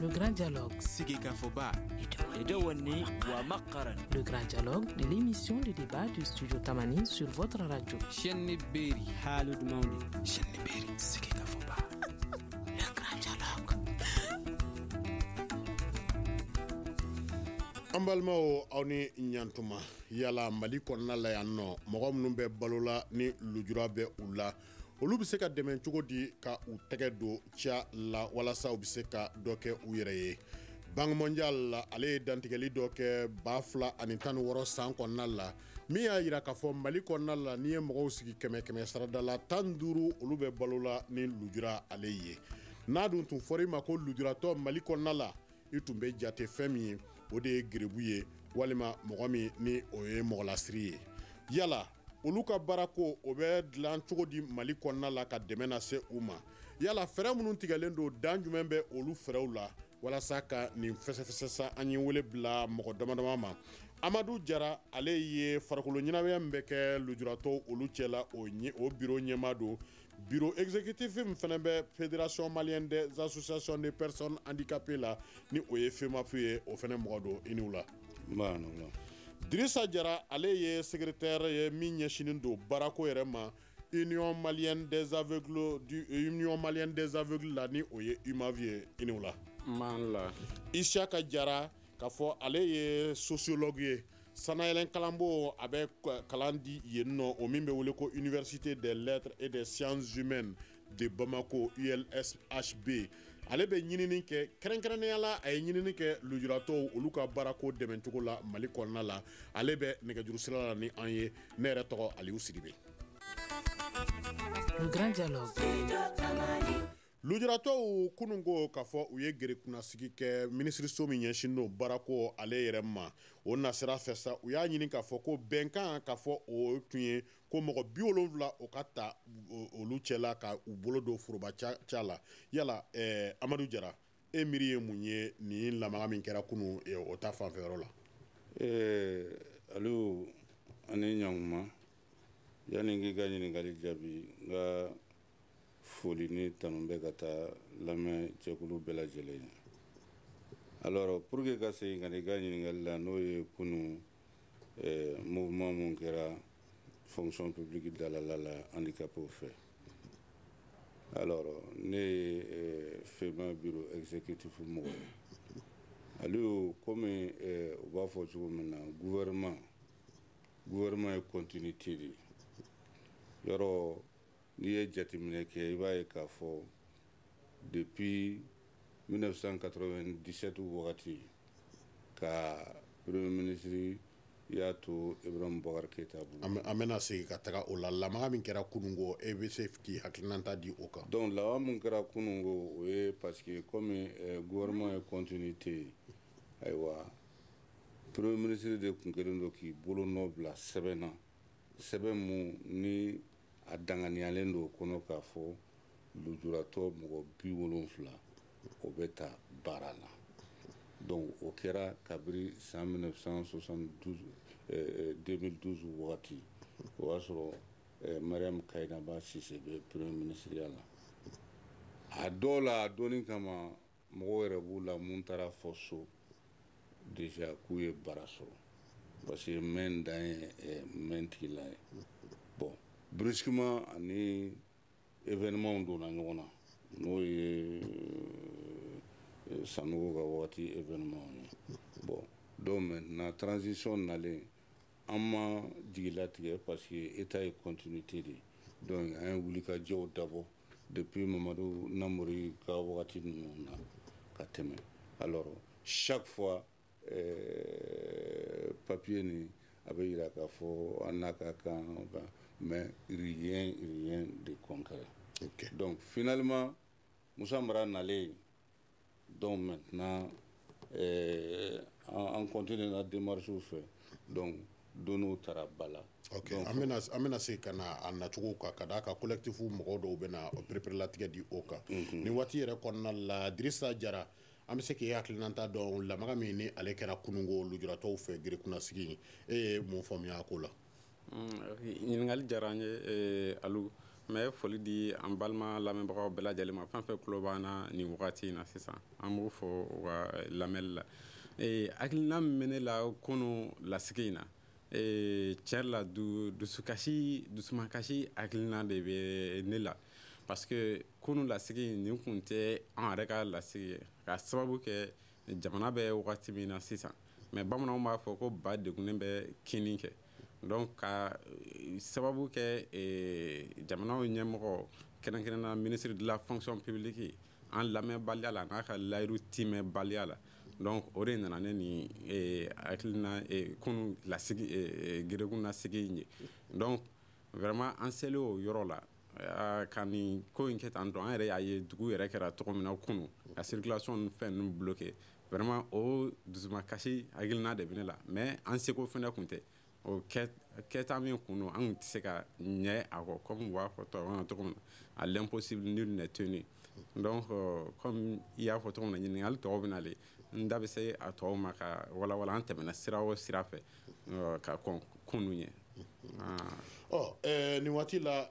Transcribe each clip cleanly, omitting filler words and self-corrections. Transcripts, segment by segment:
Le grand dialogue. Sigeka Foba. Le grand dialogue de l'émission de débat du studio Tamani sur votre radio. Chenni Beri. Halud Maundi. Chenni Beri. Sigeka Foba. Le grand dialogue. Ambalmao awni nyantuma yala Mali konna la yanno mogo munun be balola ni lujura be ula olu bi se ka dɛmɛ cogo di ka u tɛgɛ do cia la walasa u bi se ka dɔ kɛ u yɛrɛ ye. Banque mondiale la ale ye dantigɛli dɔ kɛ 2016 san kɔnɔna la min y'a yira k'a fɔ Mali kɔnɔna la ni ye mɔgɔw sigi kɛmɛ sarada la 15 olu bɛ balola ni lujura ale ye. N'a dun tun fɔra i ma ko lujuratɔ Mali kɔnɔna la i tun bɛ jate fɛn min ye o de ye gerebu ye walima mɔgɔ min ni o ye mɔgɔlasiri ye. Yala olu ka baara ko o bɛ dilan cogo di Mali kɔnɔna la ka dɛmɛ na se u ma. Yala fɛɛrɛ minnu tigɛlen don dan jumɛn bɛ olu fɛɛrɛw la walasa ka nin fɛsɛfɛsɛsa an ye wele bila mɔgɔ damadama ma. Amadu Jara ale ye farikolo ɲɛnamaya min bɛ kɛ lujuratɔw olu cɛla o bureau ɲɛmaa don. Bureau exécutif min fana bɛ Fédération Malienne des Associations de Personnes Handicapées la ni o ye FEMAPU ye o fana mɔgɔ don i niw la. Drissa Jara ale ye secrétaire ye min ɲɛsinin don baarako yɛrɛ ma Union Malienne des Aveugles la ni o ye UMAV ye i niw la. Isiaka Jara k'a fɔ ale ye sociologue ye sanayɛlɛn kalanbɔ a bɛ kalan di yen nɔ o min bɛ wele ko Université des Lettres et des Sciences Humaines de Bamako ULSHB. Ale bɛ ɲinini kɛ kɛrɛnkɛrɛnnenya la a ye ɲinini kɛ lujuratɔw olu ka baarako dɛmɛcogo la Mali kɔnɔna la. Ale bɛ nɛgɛjuru sira la ni an ye ne yɛrɛ tɔgɔ Aliou Sidibe. Le grand dialogue. Lujuratɔw kunun ko k'a fɔ u ye gerekunasigi kɛ minisiriso min ɲɛsin don baarako ale yɛrɛ ma o nasira fɛ sa u y'a ɲini k'a fɔ ko bɛnkan k'a fɔ o tun ye ko mɔgɔ 70 o ka ta olu cɛla ka u bolo don foroba ca la. Yala Amadu Jara e miiri ye mun ye nin lamaga min kɛra kunun o ta fanfɛyɔrɔ la. Aliou ani ɲankuma yani k'i ka ɲininkali jaabi nka foli ni tanu bɛ ka taa lamɛn cɛkulu bɛɛ lajɛlen ye. Alors pour que ka segin ka na i ka ɲininkali la n'o ye kunun mouvement mun kɛra fonction publique dalala la handicapés fɛ. Alors ne ye FEMA bureau exécutif mɔgɔ ye. Aliou comme u b'a fɔ cogo min na gouvernement ye continuité de ye. Yɔrɔ n'i ye jateminɛ kɛ i b'a ye k'a fɔ depuis 1997 wagati ka premier ministre y'a to Ibrahim Boubacar Keïta bolo. An bɛna segin ka taga o la lamaga min kɛra kunungo e bɛ se k'i hakilinata di o kan. Donc lamaga min kɛra kunungo o ye parce que comme gouvernement ye continuité ayiwa premier ministre de tun kɛlen don k'i bolo nɔ bila sɛbɛn na sɛbɛn mun ni a danganiyalen don kɔnɔ k'a fɔ lujuratɔ mɔgɔ 70 o bɛ ta baara la. Donc o kɛra kabiri san 2012 wagati o y'a sɔrɔ Mariam Kainaba Sise bɛ premier ministeriya la. A dɔw la a donni kama mɔgɔw yɛrɛ b'u la mun taara fɔ so déjà k'u ye baara sɔrɔ parce que mɛn dan ye mɛn tigila ye. Bon brusquement ani événement donna ɲɔgɔn na n'o ye Sanogo ka wagati événement ye. Bon donc maintenant transition nalen an ma jigilatigɛ parce que état ye continuité de donc an ye wulikajɔw dabɔ depuis Mamadou Namori ka wagati ninnu na ka tɛmɛ. Alors chaque fois papier ni a bɛ yira k'a fɔ an n'a ka kan mais rien de concret. Okay. Donc finalement Moussa Mara nalen donc maintenant on continue la démarche fait donc donnons taara bala. Ok, an bɛna se ka na a nacogo kan ka d'a ka collectif mɔgɔw dɔw bɛna perepere di o kan. Ni waati yɛrɛ kɔnɔna la Drissa Jara an bɛ se k'i hakilinata dɔn lamaga min ni ale kɛra kunungo lujuratɔw fɛ gerekunasigi e ye mun faamuya a ko la. Ɲininkali diyara an ye Aliou mais foli di an balima lamɛnbagaw bɛɛ lajɛlen ma fɛn fɛn tulo b'an na nin wagati in na sisan an b'u fɔ u ka lamɛnli la hakilina min bɛ ne la kunu lasigi in na tiɲɛ la dusumakasi hakilina de bɛ ne la parce que kunu lasigi nin kun tɛ an yɛrɛ ka lasigi ye ka sababu kɛ jamana bɛ wagati min na sisan mais bamananw b'a fɔ ko ba degunnen bɛ kini kɛ donc ka sababu kɛ jamanaw ɲɛmɔgɔ kɛrɛnkɛrɛnna ministre de la fonction publique an lamɛnbaliya la n'a ka layiru timɛbaliya la donc o de nana ne ni hakilina kunu lasigi gerekun lasigi in ye donc vraiment an selen o yɔrɔ la ka nin ko in kɛ tan dɔn an yɛrɛ y'a ye dugu yɛrɛ kɛra cogo min na kunu ka circulation ni fɛn ninnu bloqué vraiment o dusumakasi hakilina de bɛ ne la mais an seko fɛnɛ kun tɛ o kɛta min kun don an tun tɛ se ka ɲɛ a kɔ comme u b'a fɔ tubabukan na cogo min na à l'impossible nul n'est tenu donc comme i y'a fɔ cogo min na ɲininkali tɔw bɛ nalen n da bɛ se a tɔw ma ka walawala an tɛmɛna sira o sira fɛ ka kɔn kunu ɲɛ nin waati la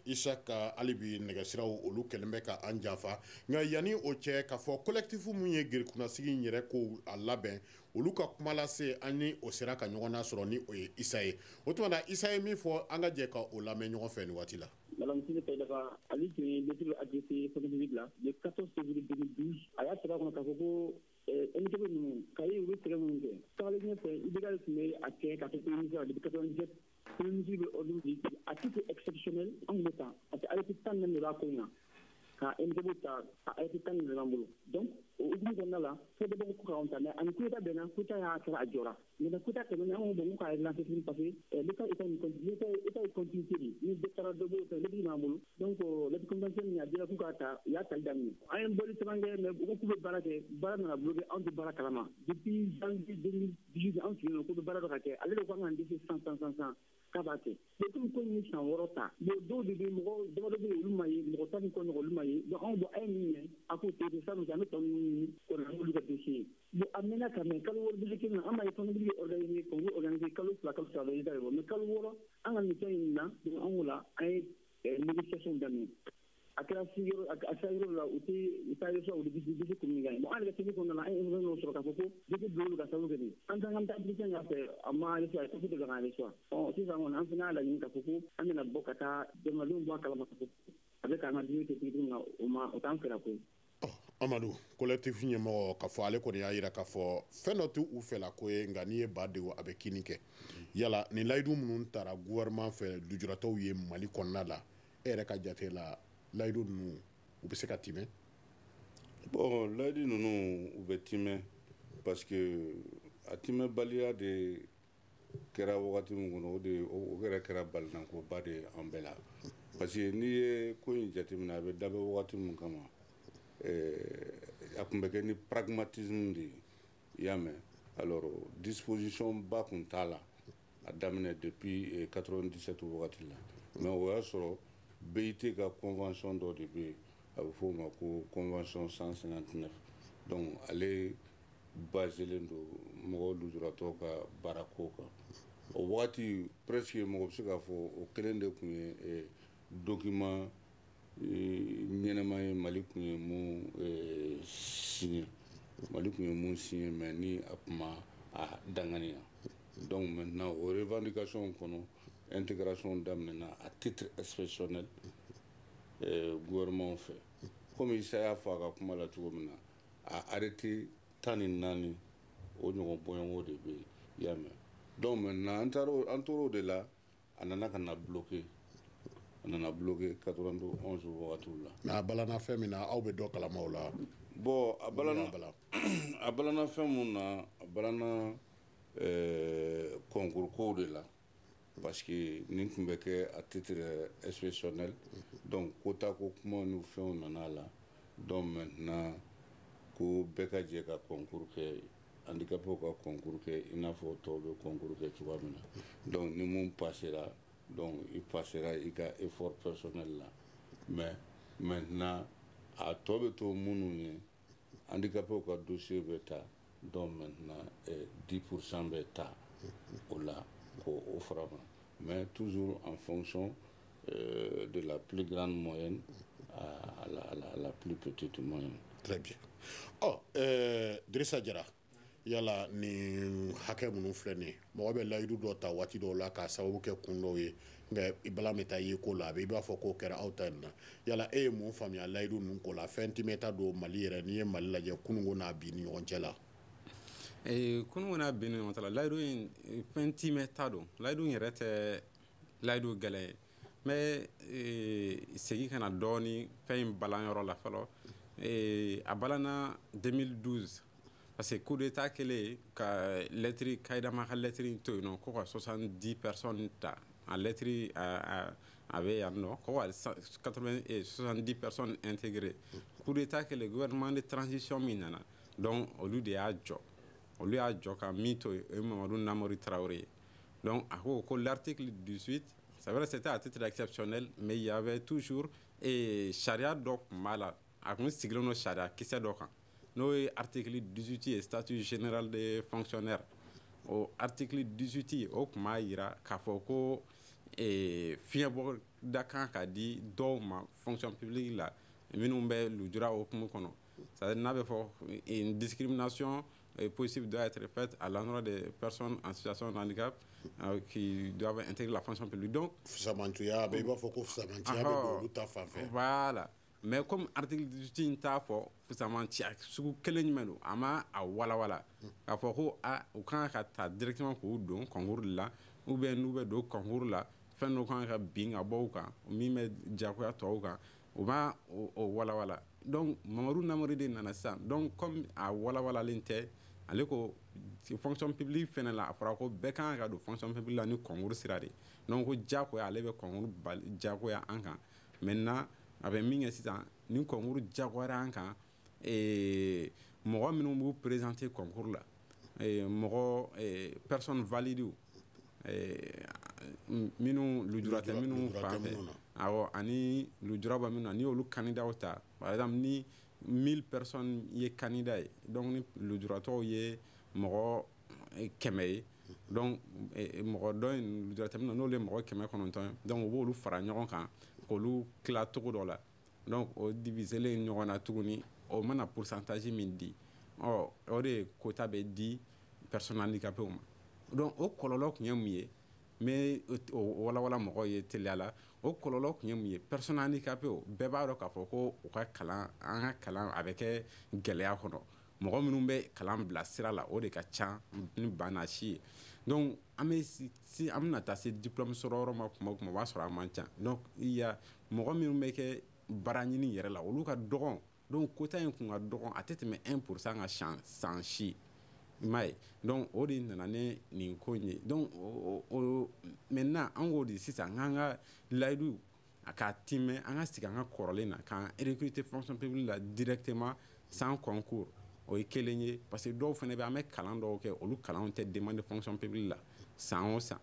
Isaka hali bi nɛgɛsiraw olu kɛlen bɛ ka an janfa nka yanni o cɛ k'a fɔ collectif mun ye gerekunasigi in yɛrɛ ko a labɛn olu ka kuma lase an ni o sera ka ɲɔgɔn na sɔrɔ ni o ye Isa ye o tuma na Isa ye min fɔ an ka jɛ ka o lamɛn ɲɔgɔn fɛ nin waati la. Madame Sine Paydaga, Ali tun ye lettre adressée Fɔlɔfɔlɔ la le 14 février 2012 a y'a sɛbɛn a kɔnɔ k'a fɔ ko MTB ninnu ka ye olu sɛgɛn minnu kɛ tagalen ɲɛfɛ IBK tun bɛ a kɛ ka kɛ premier ministre depuis 97 premier ministre bɛ ordre di à titre exceptionnel an tun bɛ taa parce que arrêté 14 de b'a ko in na ka MTB ta a arrêté 14 de b'an bolo donc o hukumu kɔnɔna la fo dɔ bɛ ko k'anw ta mais ani coup d'État bɛnna coup d'État y'a kɛra a jɔra maintenant coup d'État tɛmɛnen an ko bon ko k'a relancer tuguni parce que l'État est continuité de ni dɔ taara dɔ b'o fɛ lettre b'an bolo donc lettre convention min a dira k'u k'a ta u y'a tali daminɛ an ye bɔli caman kɛ mais u ko k'u bɛ baara kɛ baara nana bloqué anw tɛ baara kalama depuis janvier 2018 anw sigilen don k'u bɛ baara dɔ ka kɛ ale de ko an k'an dɛsɛ san k'a b'a kɛ mais comme ko ni san 6 ta bon dɔw de bɛ mɔgɔ dama dɔ bɛ yen olu ma ye mɔgɔ tan ni kɔ ɲɔgɔn olu ma ye donc anw bon a ye min ɲɛ a k'o to ten sanu an bɛ tɔn ninnu ɲini ko na an k'olu ka dossier bon a mɛnna ka mɛn kalo wɔɔrɔ bile kelen na an m'a ye tɔn bile organisé concours organisé kalo 2 kalo 3 résultat de bɔ mais kalo wɔɔrɔ an ka nin fɛn in na donc an ko la an ye négociation daminɛ a kɛra a sera yɔrɔ la u t'a ye sɔrɔ o de bɛ communiquer bon an yɛrɛ ka tɛmɛ kɔnɔna la an ye information dɔw sɔrɔ k'a fɔ ko depuis bulon ka sababu kɛ nin an t'an ka application k'a fɛ a ma reçoit a tɛ ka reçoit sisan kɔni an fana y'a laɲini k'a fɔ ko an bɛna bɔ ka taa jamanadenw bɔ a kalama k'a fɔ a bɛ k'an ka dumuni kɛ cogo min na o t'an fɛla ko ye. Amadu collectif ɲɛmɔgɔ k'a fɔ ale kɔni y'a jira k'a fɔ fɛn dɔ t'u fɛla ko ye nka n'i ye ba de a bɛ kini kɛ yala nin layidu minnu taara gouvernement fɛ lujuratɔw ye Mali kɔnɔna la e yɛrɛ ka jate la layidu ninnu u bɛ se ka timɛ. Bon layidu ninnu u bɛ timɛ parce que a timɛbaliya de kɛra wagati min kɔnɔ o yɛrɛ kɛra balinankoba de an bɛɛ la parce que n'i ye ko in jateminɛ a bɛ dabɛ wagati min kama a tun bɛ kɛ ni pragmatisme de ye i y'a mɛn alors disposition ba kun t'a la a daminɛ depuis 97 wagati la mais o y'a sɔrɔ BIT ka convention dɔ de bɛ yen a bɛ f'o ma ko convention 159 donc ale baselen don mɔgɔ lujuratɔ ka baarako kan o wagati presque mɔgɔ bɛ se k'a fɔ o kelen de tun ye document ɲɛnɛma ye Mali tun ye mun signé mais ni a tun ma a danganiya donc maintenant o revendication kɔnɔ intégration daminɛna à titre exceptionnel gouvernement fɛ comme Isa y'a fɔ a ka kuma la cogo min na a arrêté 14 o ɲɔgɔn bɔɲɔgɔnko de bɛ yen i y'a mɛn donc maintenant an tor'o de la a nana ka na bloqué 91 wagatiw la. A balana fɛn min na aw bɛ dɔ kalama o la. Bon a balana fɛn mun na a balana concours kow de la parce que nin tun bɛ kɛ à titre exceptionnel donc quota ko kuma ni fɛnw nana la donc maintenant ko bɛɛ ka jɛ ka concours kɛ handicapés ka concours kɛ i n'a fɔ tɔw bɛ concours kɛ cogoya min na donc ni mun passera donc il passera i ka effort personnel la mais maintenant a tɔ bɛ to minnu ye handicapés ka dossier bɛ ta donc maintenant 10% bɛ ta o la k'o fara ma mais toujours en fonction de la plus grande moyenne à la plus petite moyenne. Très bien. Drissa Diarra, yala ni hakɛ minnu filɛ nin ye mɔgɔ bɛ layidu dɔ ta waati dɔw la k'a sababu kɛ kun dɔw ye nka i bala mɛ taa ye ko la a bɛ i b'a fɔ k'o kɛra aw ta nin na yala e ye mun faamuya layidu ninnu ko la fɛn timɛ ta don Mali yɛrɛ n'i ye Mali lajɛ kununko n'a bi ni ɲɔgɔn cɛ la kununko n'a bi ni ɲɔgɔn cɛ la layidu in fɛn timɛ ta don layidu in yɛrɛ tɛ layidu gɛlɛn ye mɛ segin ka na dɔɔni fɛn in balanyɔrɔ la fɔlɔ a balana 2012 parce que coup d'état kɛlen ka lettre Kayidama ka lettre in to yen nɔ ko ka 70 personnes ta a lettre a bɛ yan nɔ ko ka 70 personnes intégrées coup d'état kɛlen gouvernement de transition min nana donc olu de y'a jɔ ka min to yen o ye Mamadu Namori Traoré donc a ko l'article 18 c'est vrai c'était à titre exceptionnel mais il y avait toujours charia dɔ tun b'a la a kun sigilen don charia kisɛ dɔ kan n'o ye article 18 ye statut général des fonctionnaires o article 18 o tun b'a jira k'a fɔ ko fiɲɛbɔ da kan ka di dɔw ma fonction publique la minnu bɛ lujura hukumu kɔnɔ c'est-à-dire n'a bɛ fɔ une discrimination possible doit être faite à l'endroit des personnes en situation de handicap qui doivent intégrer la fonction publique donc fusamantuya bɛ i b'a fɔ ko fusamantuya bɛ don olu ta fan fɛ voilà mais comme article 18 in t'a fɔ fusamantiya sugu kelen jumɛn don a ma a walawala k'a fɔ ko u kan ka ta directement k'u don concours la ou bien n'u bɛ don concours la fɛn dɔ kan ka bin ka bɔ u kan min bɛ diyagoya tɔw kan u b'a o walawala donc Mamadu Namori de nana sisan donc comme a walawalalen tɛ ale ko fonction publique fɛnɛ la a fɔra ko bɛɛ kan ka don fonction publique la ni concours sira de donc ko diyagoya ale bɛ concours diyagoya an kan maintenant a bɛ min kɛ sisan ni concours diyagoyara an kan mɔgɔ minnu b'u présenter concours la mɔgɔ personne valide minnu lujura tɛ minnu fan fɛ awɔ ani lujura bɛ minnu na ni olu candidat ta par exemple ni 1000 personnes ye candidat ye donc ni lujuratɔw ye mɔgɔ 100 ye donc mɔgɔ dɔ in lujura tɛ minnu na n'olu ye mɔgɔ 900 ye donc u b'olu fara ɲɔgɔn kan k'olu tila cogo dɔ la donc o diviselen ɲɔgɔn na tuguni o mana pourcentage min di o de quota bɛ di personnes handicapées ma donc o kɔlɔlɔ tun ye mun ye mais o walawala mɔgɔw ye teliya la o kɔlɔlɔ tun ye mun ye personnes handicapées bɛɛ b'a dɔn k'a fɔ ko u ka kalan an ka kalan a bɛ kɛ gɛlɛya kɔnɔ mɔgɔ minnu bɛ kalan bila sira la o de ka ca ni banasi ye donc an bɛna taa se diplôme sɔrɔ yɔrɔ ma kuma o kuma o b'a sɔrɔ a man ca donc mɔgɔ minnu bɛ kɛ baara ɲini yɛrɛ la olu ka dɔgɔn donc quota in kun ka dɔgɔn a tɛ tɛmɛ 1% ka san si i m'a ye donc o de nana ni nin ko in ye donc maintenant an k'o de sisan k'an ka layidu a ka timɛ an ka sigi an ka kɔrɔlen na k'an recruter fonction publique la directement sans concours o ye kelen ye parce que dɔw fana bɛ an bɛ kalan dɔw kɛ olu kalanw tɛ demander fonction publique la san o san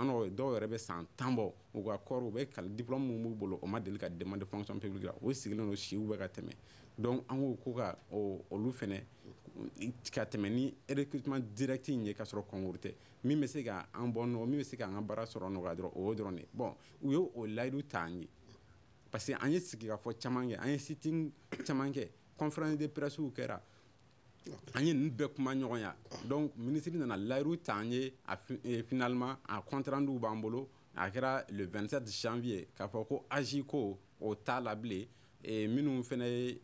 dɔw yɛrɛ bɛ san 10 bɔ u ka kɔrɔ u bɛ diplôme min b'u bolo o ma deli ka demander fonction publique la o sigilen don siw bɛ ka tɛmɛ donc an ko ka olu fana ka tɛmɛ ni recrutement direct in ye ka sɔrɔ concours tɛ min bɛ se ka an bɔ nɔgɔ min bɛ se ka an ka baara sɔrɔ nɔgɔya dɔrɔn o dɔrɔn de bon u ye o layidu ta an ye parce que an ye sigikafɔ caman kɛ an ye sitting caman kɛ conférence de presse kɛra an ye ninnu bɛɛ kuma ɲɔgɔn ya donc ministre nana layidu ta an ye finalement a compte rendu b'an bolo a kɛra le 27 janvier k'a fɔ ko AJ ko o t'a la bilen minnu fana ye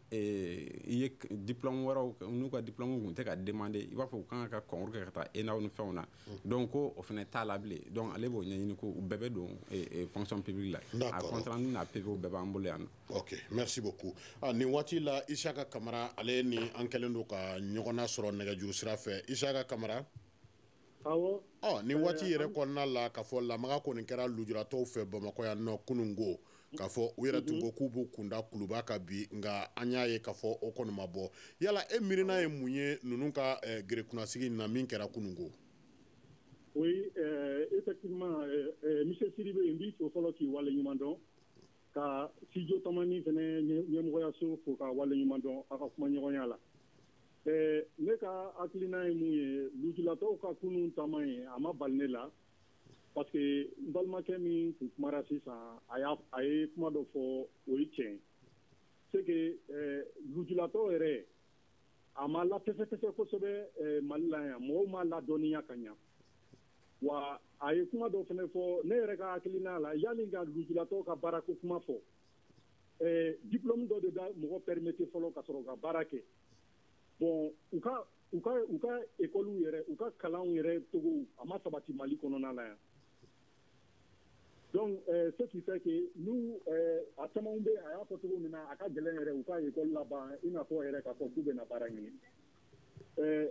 diplôme wɛrɛw n'u ka diplôme kun tɛ ka demander i b'a fɔ u kan ka concours kɛ ka taa ENAW ni fɛnw na donc ko o fana t'a la bilen donc ale b'o ɲɛɲini ko u bɛɛ bɛ don fonction publique la a compte rendu n'a PV bɛɛ b'an bolo yan nɔ. Ok, merci beaucoup. Nin waati la Isaka Kamara ale ni an kɛlen don ka ɲɔgɔnna sɔrɔ nɛgɛjuru sira fɛ Isaka Kamara. Awɔ. Nin waati yɛrɛ kɔnɔna la k'a fɔ lamaga kɔni kɛra lujuratɔw fɛ Bamakɔ yan nɔ kunungo k'a fɔ u yɛrɛ tun ko k'u b'u kunda kuluba kan bi nka an y'a ye k'a fɔ o kɔni ma bɔ yala e miirina ye mun ye ninnu ka gerekunasigi na min kɛra kunungo. Oui, effectivement, Michel Sidibé n b'i fo fɔlɔ k'i waleɲuman dɔn ka Studio Tamani fɛnɛ ɲɛmɔgɔyaso fo ka waleɲuman dɔn a ka kuma ɲɔgɔnya la. Ne ka hakilina ye mun ye lujuratɔw ka kunun taama ye a ma bali ne la parce que n balimakɛ min tun kumara sisan a ye kuma dɔ fɔ o ye tiɲɛ c'est que lujulatɔ yɛrɛ a ma latɛsɛtɛsɛ kosɛbɛ mali la yan mɔgɔw ma ladɔnniya ka ɲa wa a ye kuma dɔ fɛnɛ fɔ ne yɛrɛ ka hakilina la yanni ka lujulatɔ ka baarako kuma fɔ diplôme dɔ de da mɔgɔ permettre fɔlɔ ka sɔrɔ ka baara kɛ bon u ka école yɛrɛ u ka kalanw yɛrɛ togo a ma sabati mali kɔnɔna la yan donc ce qui fait que nous a camanw bɛ a y'a fɔ cogo min na a ka gɛlɛn yɛrɛ u ka école laban i n'a fɔ yɛrɛ k'a fɔ k'u bɛna baara ɲini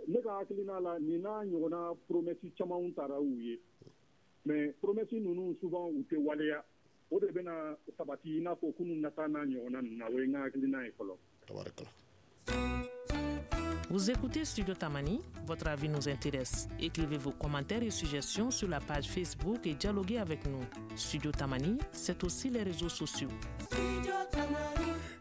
ne ka hakilina la nin n'a ɲɔgɔnna promesse camanw taara u ye mais promesse ninnu souvent u tɛ waleya o de bɛna sabati i n'a fɔ kunun nata n'a ɲɔgɔnna ninnu na o ye n ka hakilina ye fɔlɔ. Vous écoutez Studio Tamani, votre avis nous intéresse. Écrivez vos commentaires et suggestions sur la page Facebook et dialoguez avec nous. Studio Tamani, c'est aussi les réseaux sociaux.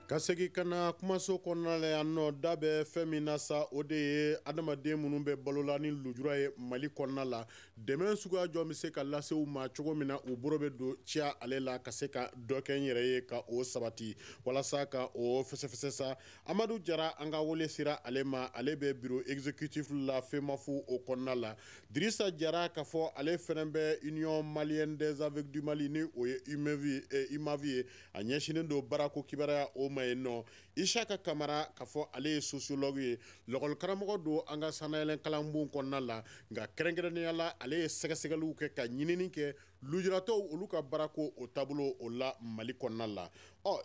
Ka segi kana kumaso kɔnɔna la yan nɔ da bɛ fɛn min na sa o de ye adamaden minnu bɛ balola ni lujura ye mali kɔnɔna la dɛmɛ suguya jɔn bɛ se ka lase u ma cogo min na u bolo bɛ don ciya ale la ka se ka dɔ kɛ n yɛrɛ ye ka o sabati walasa ka o fɛsɛfɛsɛ sa amadu jara an ka wele sera ale ma ale bɛ bureau exécutif la femafu o kɔnɔna la dirisa jara k'a fɔ ale fɛnɛ bɛ union malienne des aveugles du mali ni o ye imavi ye a ɲɛsinen don baarako kibaruya o ma yen nɔ Ishaka Kamara k'a fɔ ale ye sociologue ye lɔgɔlikaramɔgɔ don an ka sanayɛlɛn kalanbon kɔnɔna la nka kɛrɛnkɛrɛnnenya la ale ye sɛgɛsɛgɛliw kɛ ka ɲinini kɛ lujuratɔw olu ka baarako o taabolo o la mali kɔnɔna la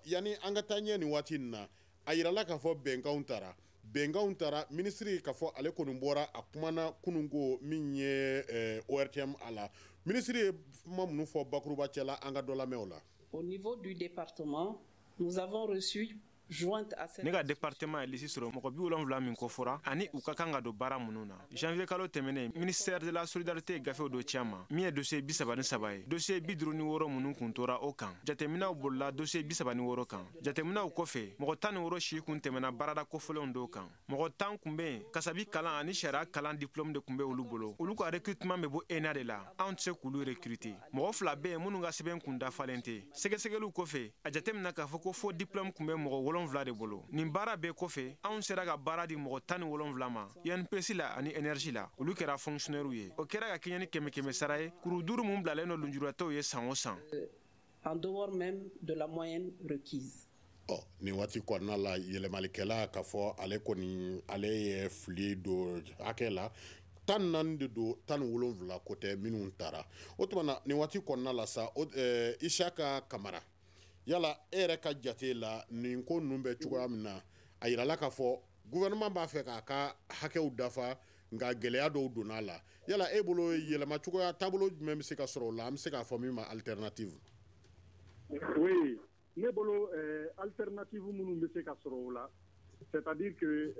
yanni an ka taa ɲɛ nin waati nin na a yirala k'a fɔ bɛnkanw taara minisiri k'a fɔ ale kɔni bɔra a kumana kununko min ye ORTM a la minisiri ye kuma minnu fɔ bakuruba cɛla an ka dɔ lamɛn o la. Au niveau du département, nous avons reçu jointe à cette... ne ka département ye lisi sɔrɔ mɔgɔ 70 min kofɔra ani u ka kan ka don baara minnu na janvier kalo tɛmɛnen ministère de la solidarité gafew do ci ma min ye dossier 33 ye dossier 56 minnu kun tora o kan jateminaw bolila dossier 36 kan jateminaw kɔfɛ mɔgɔ 16 si kun tɛmɛna baarada kofɔlenw do kan mɔgɔ 10 kun bɛ yen kasabi kalan ani sariya kalan diplôme de kun bɛ olu bolo olu ka recrutement bɛ bɔ ENA de la anw tɛ se k'olu recruter mɔgɔ 2 bɛ yen minnu ka sɛbɛn kun dafalen tɛ sɛgɛsɛgɛliw kɔfɛ a jatemina k'a fɔ ko fo diplôme kun bɛ mɔgɔ 7 de bolo nin baara bɛɛ kɔfɛ anw sera ka baara di mɔgɔ 17 ma INPS la ani énergie la olu kɛra fonctionnaire ye o kɛra ka kɛɲɛ ni kɛmɛ sara ye kuru 5 mun bilalen no lunjuratɔw ye san o san en dehors même de la moyenne requise. Ni waati kɔnɔna la yɛlɛmalikɛla k'a fɔ ale kɔni ale ye fili don hakɛ la 14 de don 17 ko tɛ minnu taara o tuma na ni waati kɔnɔna la sa Ishaka Kamara yala e yɛrɛ ka jate la nin ko ninnu bɛ cogoya min na a yirala k'a fɔ gouvernement b'a fɛ k'a ka hakɛw dafa nka gɛlɛya dɔw donna la yala e bolo yɛlɛma cogoya taabolo jumɛn bɛ se ka sɔrɔ o la an bɛ se k'a fɔ min ma alternative. Oui, ne bolo alternative minnu bɛ se ka sɔrɔ o la c'est-à-dire que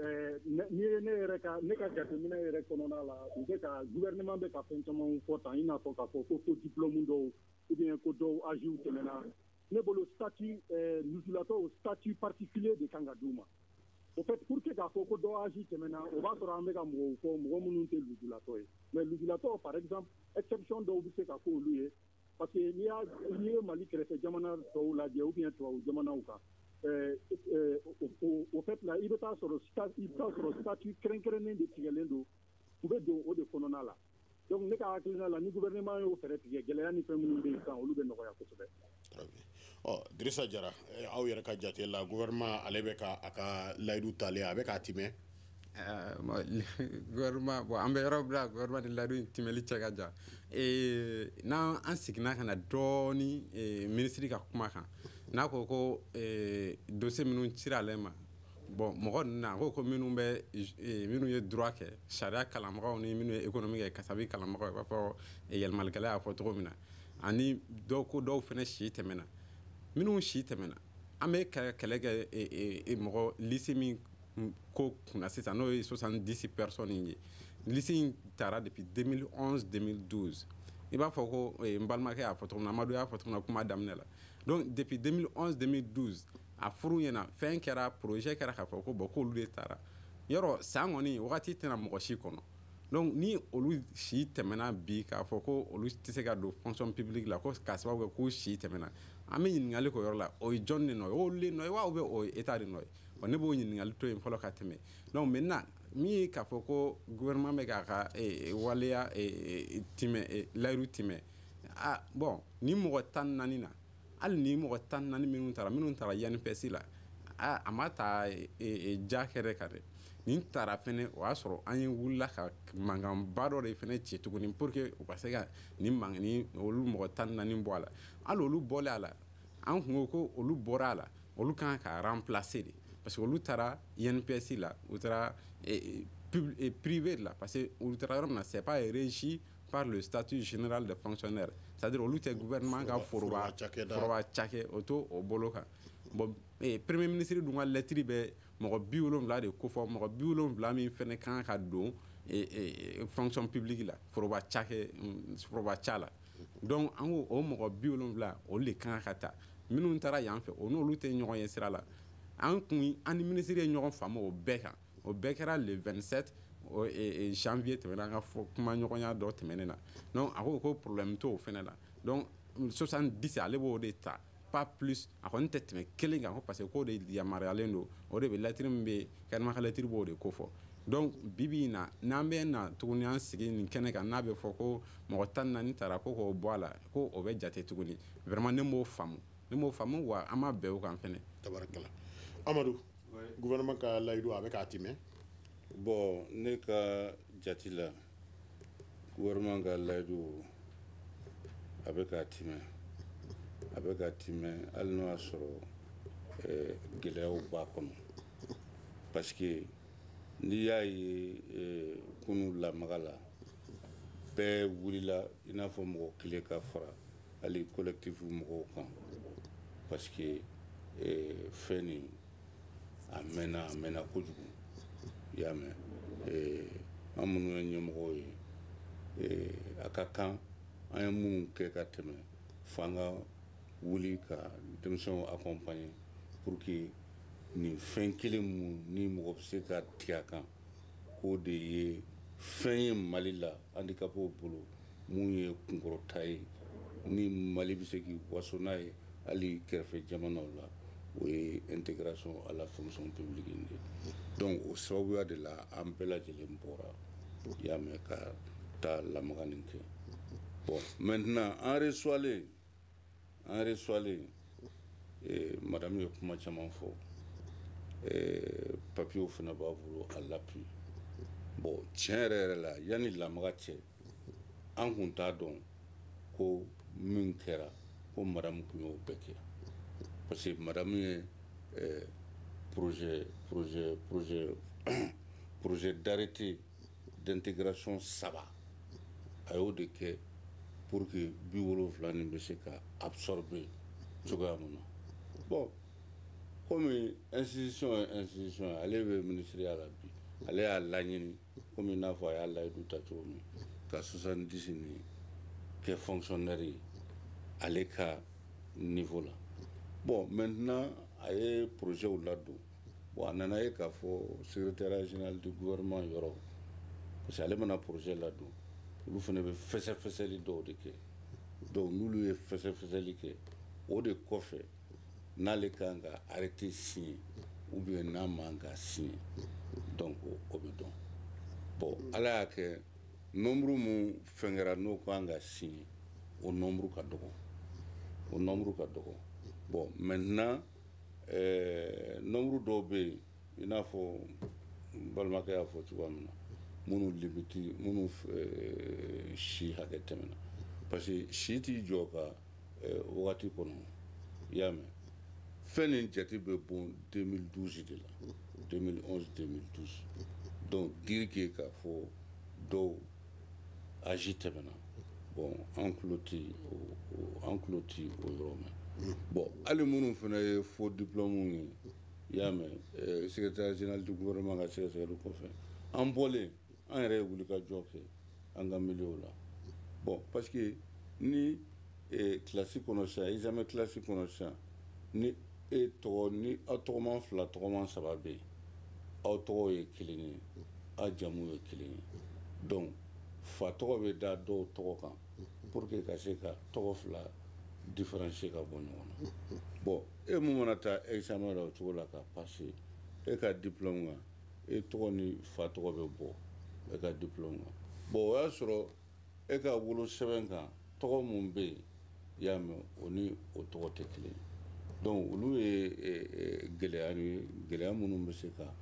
ni ye ne ka jateminɛ yɛrɛ kɔnɔna la u bɛ ka gouvernement bɛ ka fɛn camanw fɔ tan i n'a fɔ k'a fɔ ko fo diplôme dɔw ou bien ko dɔw âge tɛmɛna ne bolo statut lujulatɔw statut particulier de kan ka d'u ma au fait pour que k'a fɔ ko dɔw âge tɛmɛna o b'a sɔrɔ an bɛ ka mɔgɔw fɔ mɔgɔ minnu tɛ lujulatɔ ye mais lujulatɔ par exemple exception dɔw bɛ se ka k'olu ye parce que n'i ye Mali kɛrɛfɛ jamana tɔw lajɛ ou bien tubabu jamanaw kan au fait là i bɛ taa sɔrɔ statut kɛrɛnkɛrɛnnen de tigɛlen don u bɛ don o de kɔnɔna la donc ne ka hakilina la ni gouvernement y'o fɛɛrɛ tigɛ gɛlɛya ni fɛn minnu bɛ yen sisan olu bɛ nɔgɔya kosɛbɛ. Dirisa Jara aw yɛrɛ ka jate la gouvernement ale bɛ ka a ka layidu talen a bɛ k'a timɛ. Gouvernement bon an bɛ yɔrɔ bila gouvernement de layidu timɛli cɛ ka jan n'an seginna ka na dɔɔni ministre ka kuma kan n'a ko dossier minnu cira ale ma bon mɔgɔ ninnu na ko minnu ye droit kɛ sariya kalanbagaw ni minnu ye économie kɛ kasabi kalanbagaw i b'a fɔ yɛlɛmalikɛla y'a fɔ cogo min na ani dɔw fana si tɛmɛna minnu si tɛmɛna an bɛ kɛlɛ kɛ mɔgɔ lycée min ko kunna sisan n'o ye 70 personnes ye lycée in taara depuis 2011-2012 i b'a fɔ ko n balimakɛ y'a fɔ cogo min na Amadu y'a fɔ cogo min na kuma daminɛ la donc depuis 2011-2012 a furu ɲɛna fɛn kɛra projet kɛra k'a fɔ ko bon k'olu de taara yɔrɔ san kɔni wagati tɛna mɔgɔ si kɔnɔ donc ni olu si tɛmɛna bi k'a fɔ ko olu tɛ se ka don fonction publique la ko k'a sababu kɛ k'u si tɛmɛna an bɛ ɲininkali k'o yɔrɔ la o ye jɔn de nɔ ye o le nɔ ye wa ou bien o ye état de nɔ ye wa ne b'o ɲininkali to yen fɔlɔ ka tɛmɛ donc maintenant min ye k'a fɔ ko gouvernement bɛ k'a ka waleya layiru timɛ bon ni mɔgɔ 14 na hali ni mɔgɔ 14 minnu taara INPS la a ma ta ja hɛrɛ kan dɛ nin taara fɛnɛ o y'a sɔrɔ an ye wulila ka mankanba dɔ de fɛnɛ ci tuguni pour que u ka se ka nin olu mɔgɔ 14 bɔ a la hali olu bɔlen a la an kun ko olu bɔra a la olu kan ka remplacer de parce que olu taara INPS la u taara privé la parce que olu taara yɔrɔ min na c'est pas régi par le statut général des fonctionnaires c'est-à-dire olu tɛ gouvernement ka foroba cakɛ o to o bolo kan bon premier ministre dun ka lettre bɛ mɔgɔ 70 de ko fɔ mɔgɔ 70 min fɛnɛ kan ka don fonction publique la foroba ca la donc an ko o mɔgɔ 70 olu de kan ka ta minnu taara yan fɛ o n'olu tɛ ɲɔgɔn ye sira la an ni ministre ye ɲɔgɔn faamu o bɛɛ kan o bɛɛ kɛra le 27 janvier tɛmɛna an ka kuma ɲɔgɔnya dɔ tɛmɛnen na donc a ko problème t'o fɛnɛ la donc 70 ale b'o de ta pas plus a kɔni tɛ tɛmɛ kelen kan ko parce que k'o de yamaruyalen don o de bɛ lettre min bɛ kɛnɛma ka lettre b'o de ko fɔ donc bibi in na n'an bɛ na tuguni an sigi nin kɛnɛ kan n'a bɛ fɔ ko mɔgɔ 14 taara ko k'o bɔ a la ko o bɛ jate tuguni vraiment ne m'o faamu wa an ma bɛn o kan fɛnɛ. tabarakala Amadu gouvernement ka layidu a bɛ k'a timɛ. bon ne ka jati la gouvernement ka layidu a bɛ k'a timɛ hali n'o y'a sɔrɔ gɛlɛyaw b'a kɔnɔ parce que n'i y'a ye kunu lamaga la bɛɛ wulila i n'a fɔ mɔgɔ kelen ka fara hali collectif mɔgɔw kan parce que fɛn nin a mɛnna kojugu i y'a mɛn an minnu ye ɲɛmɔgɔw ye a ka kan an ye minnu kɛ ka tɛmɛ f'an ka wuli ka denmisɛnw accompagner pour que nin fɛn kelen mun ni mɔgɔ bɛ se ka tigɛ a kan k'o de ye fɛn ye Mali la handicapés bolo mun ye kunkɔrɔta ye ni Mali bɛ se k'i waso n'a ye hali kɛrɛfɛ jamanaw la o ye intégration à la fonction publique in de donc o sababuya de la an bɛɛ lajɛlen bɔra i y'a mɛn ka taa lamaga nin kɛ bon maintenant en reçoit madame ye kuma caman fɔ papier fana b'a bolo à l'appui bon tiɲɛ yɛrɛ la yanni lamaga cɛ an kun t'a dɔn ko min kɛra ko madame kun y'o bɛɛ kɛ parce que madame ye projet d'arrêté d'intégration 3 a y'o de kɛ pour que 70 nin bɛ se ka absorber cogoya mun na bon komi institution ye ale bɛ ministeriya la bi ale y'a laɲini komi n'a fɔ a y'a layidu ta cogo min ka 70 nin kɛ fonctionnaire ye ale ka niveau la bon maintenant a ye projets ladon bon a nana ye k'a fɔ secrétariat général du gouvernement yɔrɔ parce que ale mana projet ladon olu fana bɛ fɛsɛfɛsɛli dɔw de kɛ donc n'olu ye fɛsɛfɛsɛli kɛ o de kɔfɛ n'ale kan ka arrêté signer ou bien n'a man ka signer donc o bɛ dɔn bon ala y'a kɛ nombre mun fɛngɛra n'o kan ka signer o nombre ka dɔgɔ bon maintenant nombre dɔw bɛ yen i n'a fɔ n balimakɛ y'a fɔ cogoya min na minnu si hakɛ tɛmɛna parce que si t'i jɔ ka wagati kɔnɔ i y'a mɛn fɛn nin jate bɛ bon 2012 de la 2011-2012 donc dire que k'a fɔ dɔw âge tɛmɛna bon an tulo tɛ o yɔrɔ mɛn bon hali minnu fana ye faux diplôme ye i y'a mɛn secrétaire général du gouvernement ka sɛgɛsɛgɛli kɔfɛ an bɔlen an yɛrɛ ye wulikajɔ kɛ an ka milieu la bon parce que ni kilasi kɔnɔ sisan examen kilasi kɔnɔ sisan ni aw tɔgɔman 2 tɔgɔman 3 bɛ yen aw tɔgɔw ye kelen ye aw jamu ye kelen ye donc fa tɔgɔ bɛ da dɔw tɔgɔ kan pour que ka se ka tɔgɔ fila différencier ka bɔ ɲɔgɔn na bon e mun mana taa examen la o cogo la ka passer e ka diplôme kan e tɔgɔ ni fa tɔgɔ bɛ bɔ e ka diplôme kan bon o y'a sɔrɔ e ka wolo sɛbɛn kan tɔgɔ mun bɛ yen i y'a mɛn o ni o tɔgɔ tɛ kelen donc olu ye gɛlɛya minnu bɛ se ka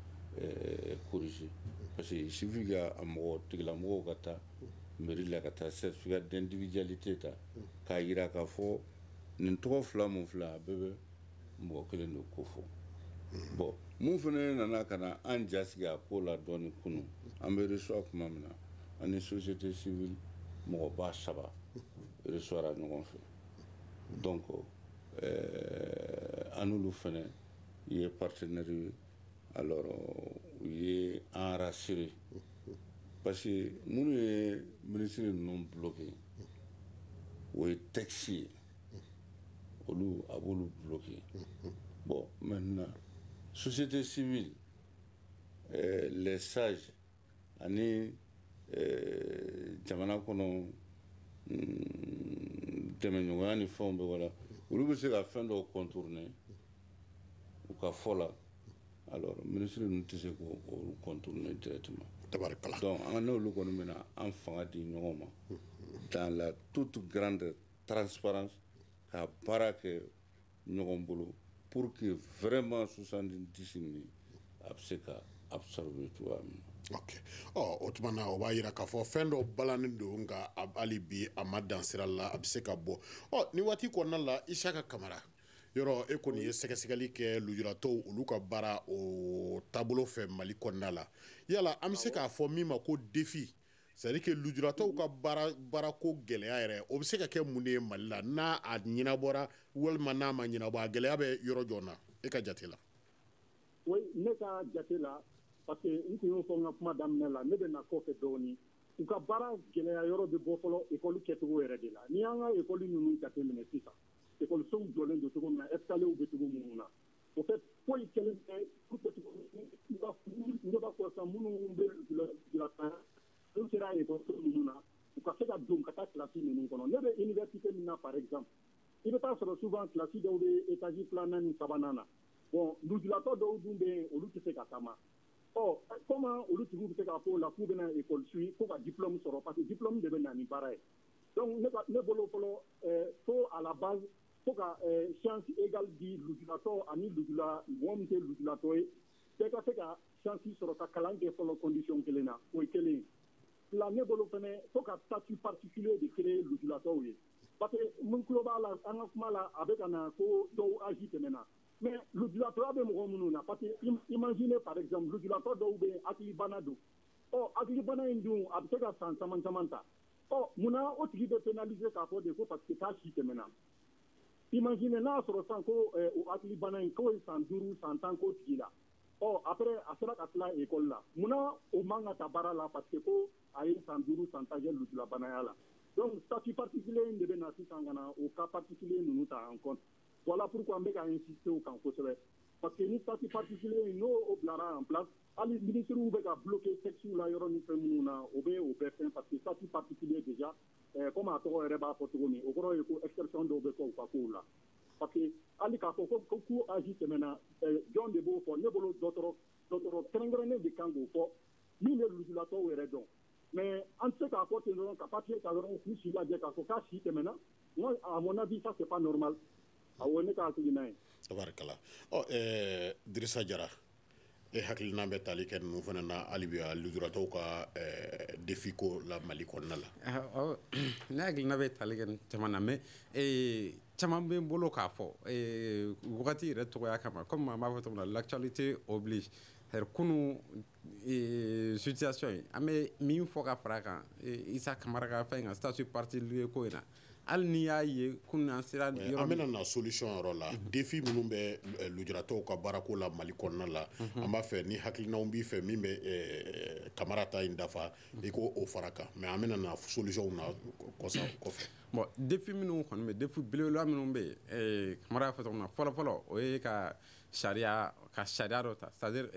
corriger parce que il suffit ka a mɔgɔ tigilamɔgɔw ka taa mairie la ka taa certificat d'individualité ta k'a jira k'a fɔ nin tɔgɔ fila mun filɛ a bɛɛ bɛ mɔgɔ kelen de ko fɔ bon mun fana nana ka na an jasigi a ko la dɔɔni kunu an bɛ reçoit tuma min na ani société civile mɔgɔba 7 reçoira ɲɔgɔn fɛ donc an n'olu fana ye partenaire ye alors u ye an rassurer parce que minnu ye ministre ninnu bloqué o ye texte ye olu a b'olu bloqué bon maintenant société civile les sages ani jamana kɔnɔ dɛmɛɲɔgɔnya ni fɛnw bɛ wala olu bɛ se ka fɛn dɔw contourner u ka fɔ la alors ministre ninnu tɛ se k'o contourner directement tabarikala donc an n'olu kɔni bɛna an fanga di ɲɔgɔn ma dans la toute grande transparence ka baara kɛ ɲɔgɔn bolo pour que vraiment 70 nin a bɛ se ka absorber cogoya min na. ok o tuma na o b'a yira k'a fɔ fɛn dɔ balannen don nka hali bi a ma dan sira la a bɛ se ka bɔ ni waati kɔnɔna la Isaka Kamara yɔrɔ e kɔni ye sɛgɛsɛgɛli kɛ lujuratɔw olu ka baara o taabolo fɛ Mali kɔnɔna la yala an bɛ se k'a fɔ min ma ko défi c'est à dire que lujuratɔw ka baara ko gɛlɛya yɛrɛ o bɛ se ka kɛ mun de ye Mali la n'a a ɲɛnabɔra walima n'a ma ɲɛnabɔ a gɛlɛya bɛ yɔrɔ jɔn na e ka jate la. oui ne ka jate la parce que n tun y'o fɔ n ka kuma daminɛ la ne bɛ na kɔfɛ dɔɔni u ka baara gɛlɛya yɔrɔ bɛ bɔ fɔlɔ école kɛcogo yɛrɛ de la n'i y'an ka école ninnu jateminɛ sisan écolisow jɔlen don cogo min na escaliers bɛ cogo minnu na au fait foyi kɛlen tɛ pour que ne b'a fɔ sisan minnu bɛ lujuratɔya n'u sera écoliso ninnu na u ka se ka don ka taa kilasi ninnu kɔnɔ ne bɛ université min na par exemple i bɛ taa sɔrɔ souvent kilasi dɔw bɛ étage 2nan ni 3nan na bon lujuratɔ dɔw dun bɛ yen olu tɛ se ka taama comment olu tigiw bɛ se k'a fɔ o la k'u bɛna école suit fo ka diplôme sɔrɔ parce que diplôme de bɛ na ni baara ye donc ne bolo fɔlɔ fo à la base fo ka chance égale di lujuratɔ ani mɔgɔ min tɛ lujuratɔ ye bɛɛ ka se ka chance sɔrɔ ka kalan kɛ fɔlɔ condition kelen na o ye kelen ye fila ne bolo fɛnɛ fo ka statut particulier de créer lujuratɔw ye parce que mun tulo b'a la an ka kuma la a bɛ ka na ko dɔw âge tɛmɛna mais lujuratɔya bɛ mɔgɔ minnu na parce que imaginez par exemple lujuratɔ dɔw bɛ yen hakilibana don hakilibana in dun a bɛ se ka san caman caman ta munna o tigi bɛ pénaliser k'a fɔ de ko parce que k'a si tɛmɛna imaginez n'a sɔrɔ sisan ko o hakilibana in k'o ye san 5 san 10 k'o tigi la après a sera ka tila école la munna o man ka ta baara la parce que ko a ye san 5 san 10 kɛ lujurabanaya la donc statut particulier in de bɛ na sisan ka na o cas particulier ninnu ta en compte voilà pourquoi an bɛ ka insister o kan kosɛbɛ parce que ni statut particulier in n'o bilara en place hali ministres bɛ ka bloquer textes la yɔrɔ ni fɛn minnu na o bɛ o bɛɛ fɛn parce que statut particulier déjà comme a tɔgɔ yɛrɛ b'a fɔ cogo min o kɔrɔ ye ko exception dɔw bɛ kɛ u ka kow la parce que hali k'a fɔ ko ku âge tɛmɛna jɔn de b'o fɔ ne bolo dɔgɔtɔrɔ kɛrɛnkɛrɛnnen de kan k'o fɔ min bɛ lujuratɔw yɛrɛ dɔn mais an tɛ se k'a fɔ ten dɔrɔn ka papier ta dɔrɔn k'u si lajɛ k'a fɔ k'a si tɛmɛna moi à mon avis ça c'est pas normal awɔ ne ka hakilina ye. tabarikala Dirisa Jara e hakilina bɛ tali kɛ ninnu fana na hali bi lujuratɔw ka défi ko la Mali kɔnɔna la. ne hakilina bɛ tali kɛ caman na mais caman bɛ n bolo k'a fɔ wagati yɛrɛ tɔgɔya kama comme an b'a fɔ cogo min na l'actualité oblige kunu situation ye an bɛ min fɔ ka fara kan Isa Kamara ka fɛn kan statut particulier ko in na hali n'i y'a ye kunun an sera yɔrɔ an bɛna na solution yɔrɔ la défi minnu bɛ lujuratɔw ka baarako la Mali kɔnɔna la an b'a fɛ ni hakilinaw b'i fɛ min bɛ Kamara ta in dafa i ko o fara kan mais an bɛna na solution na kɔfɛ. bon défi minnu kɔni bɛ défi belebeleba minnu bɛ yen Kamara y'a fɔ cogo min na fɔlɔ o ye ka sariya dɔ ta c'est à dire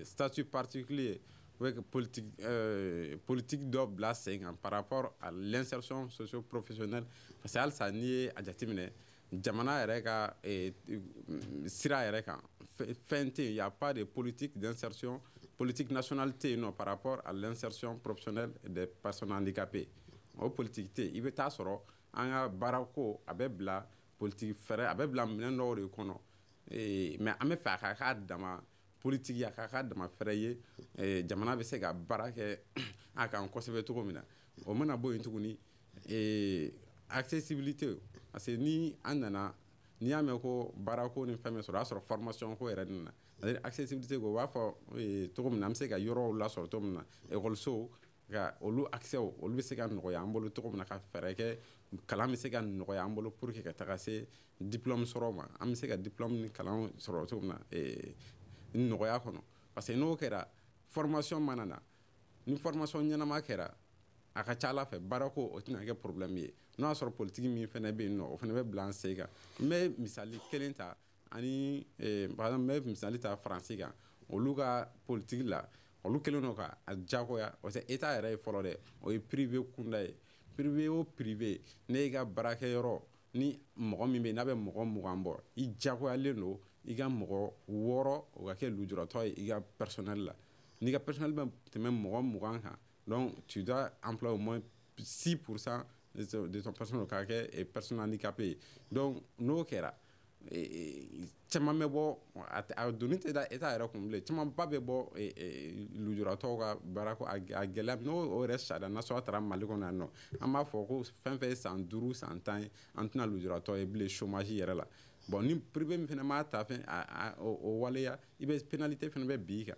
statut particulier avec politique dɔ bila sen kan par rapport à l'insertion socio-professionnelle parce que halisa n'i ye a jateminɛ jamana yɛrɛ ka sira yɛrɛ kan fɛn tɛ yen, il y a pas de politique d'insertion, politique nationale tɛ yen nɔ par rapport à l'insertion professionnelle des personnes handicapées. O politique tɛ yen. I bɛ taa sɔrɔ an ka baarako a bɛ bila politique fɛɛrɛ a bɛ bila minɛn dɔw de kɔnɔ mais an bɛ fɛ a ka k'a dama politique a ka k'a dama fɛɛrɛ ye jamana bɛ se ka baara kɛ a kan kosɛbɛ cogo min na. O mana bɔ yen tuguni accessibilité parce que ni an nana n'i y'a mɛn ko baarako ni fɛn min sɔrɔ o y'a sɔrɔ formation ko yɛrɛ nana c'est-à-dire accessibilité ko u b'a fɔ cogo min na an bɛ se ka yɔrɔw lasɔrɔ cogo min na école ka olu accès olu bɛ se ka nɔgɔya an bolo cogo min na ka fɛɛrɛ kɛ kalan bɛ se ka nɔgɔya an bolo pour que ka taga se diplôme sɔrɔ ma an bɛ se ka diplôme ni kalan sɔrɔ cogo min na nɔgɔya kɔnɔ parce que n'o kɛra formation mana na ni formation ɲɛnama kɛra a ka ca ala fɛ baarako o tɛna kɛ problème ye n'o y'a sɔrɔ politique min fana bɛ yen nɔ o fana bɛ bila an sen kan n bɛ misali kelen ta ani par exemple n bɛ misali ta faransi kan olu ka politique la olu kɛlen don ka a diyagoya parce que état yɛrɛ ye fɔlɔ dɛ o ye privé kunda ye privé o privé ne y'i ka baarakɛyɔrɔ ni mɔgɔ min bɛ yen n'a bɛ mɔgɔ 20 bɔ i diyagoyalen don i ka mɔgɔ 6 o ka kɛ lujuratɔ ye i ka personnel la n'i ka personnel bɛ tɛmɛ mɔgɔ 20 kan donc tu dois employer au moins 6% de ton personnel ka kɛ personne handicapée donc n'o kɛra caman bɛ bɔ a doni tɛ da état yɛrɛ kun bilen camanba bɛ bɔ lujuratɔw ka baarako a gɛlɛya n'o yɛrɛ sariya nasɔngɔ taara mali kɔnɔ yan nɔ an b'a fɔ ko fɛn fɛn ye san 5 san 10 ye an tɛna lujuratɔ ye bilen chômage yɛrɛ la bon ni privé min fana m'a ta fɛn o waleya i bɛ pénalité fana bɛ bin i kan